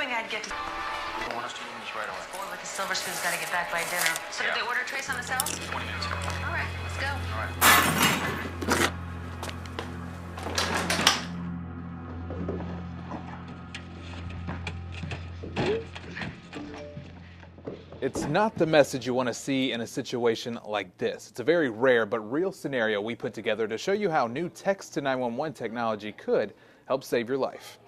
hoping I'd get to... I want us to move this right away. Boy, with the Silver Spoon's got to get back by dinner. So did they order trays on the cell? 20 minutes ago. All right, let's go. All right. It's not the message you want to see in a situation like this. It's a very rare but real scenario we put together to show you how new text to 911 technology could help save your life.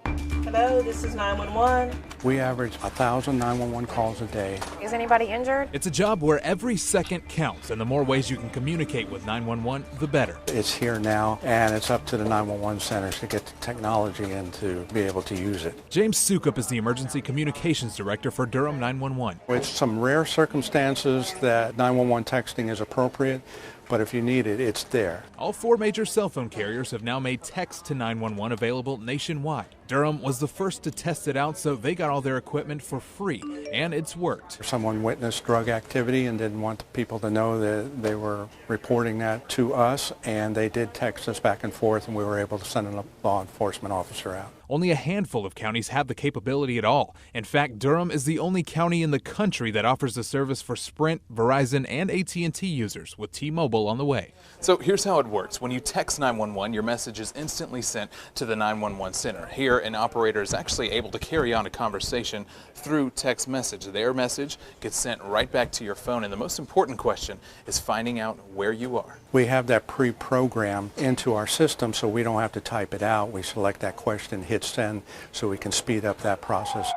Hello, this is 911. We average 1,000 911 calls a day. Is anybody injured? It's a job where every second counts, and the more ways you can communicate with 911, the better. It's here now, and it's up to the 911 centers to get the technology in to be able to use it. James Sukup is the Emergency Communications Director for Durham 911. It's some rare circumstances that 911 texting is appropriate, but if you need it, it's there. All 4 major cell phone carriers have now made text to 911 available nationwide. Durham was the first to test it out, so they got all their equipment for free, and it's worked. Someone witnessed drug activity and didn't want people to know that they were reporting that to us, and they did text us back and forth, and we were able to send a law enforcement officer out. Only a handful of counties have the capability at all. In fact, Durham is the only county in the country that offers the service for Sprint, Verizon, and AT&T users, with T-Mobile on the way. So here's how it works. When you text 911, your message is instantly sent to the 911 center. Here, an operator is actually able to carry on a conversation through text message. Their message gets sent right back to your phone, and the most important question is finding out where you are. We have that pre-programmed into our system so we don't have to type it out. We select that question, hit send, so we can speed up that process.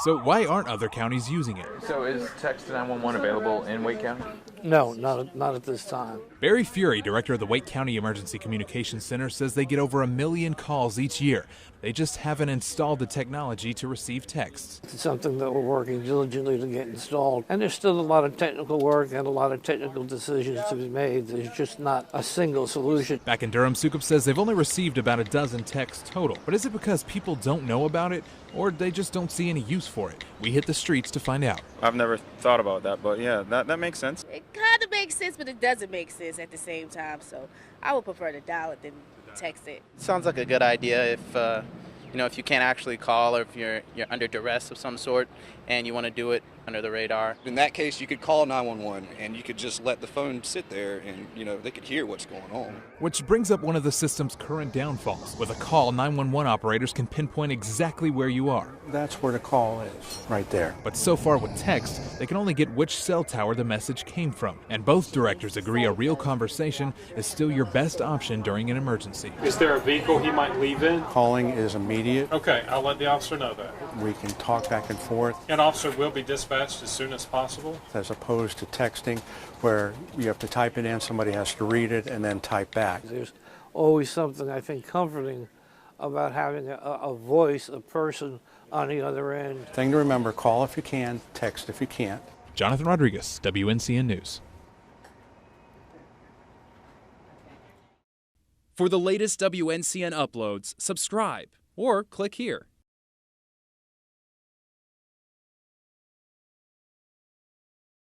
So why aren't other counties using it? So is text to 911 available in Wake County? No, not at this time. Barry Fury, director of the Wake County Emergency Communications Center, says they get over 1 million calls each year. They just haven't installed the technology to receive texts. It's something that we're working diligently to get installed. And there's still a lot of technical work and a lot of technical decisions to be made. There's just not a single solution. Back in Durham, Sukup says they've only received about a dozen texts total. But is it because people don't know about it, or they just don't see any use for it? We hit the streets to find out. I've never thought about that, but yeah, that makes sense. It kind of makes sense, but it doesn't make sense at the same time. So I would prefer to dial it than text it. Sounds like a good idea if you can't actually call, or if you're under duress of some sort and you want to do it under the radar. In that case, you could call 911 and you could just let the phone sit there and, they could hear what's going on. Which brings up one of the system's current downfalls. With a call, 911 operators can pinpoint exactly where you are. That's where the call is, right there. But so far with text, they can only get which cell tower the message came from. And both directors agree a real conversation is still your best option during an emergency. Is there a vehicle he might leave in? Calling is immediate. Okay, I'll let the officer know that. We can talk back and forth. An officer will be dispatched as soon as possible. As opposed to texting where you have to type it in, somebody has to read it, and then type back. There's always something, I think, comforting about having a voice, a person on the other end. Thing to remember, call if you can, text if you can't. Jonathan Rodriguez, WNCN News. For the latest WNCN uploads, subscribe or click here.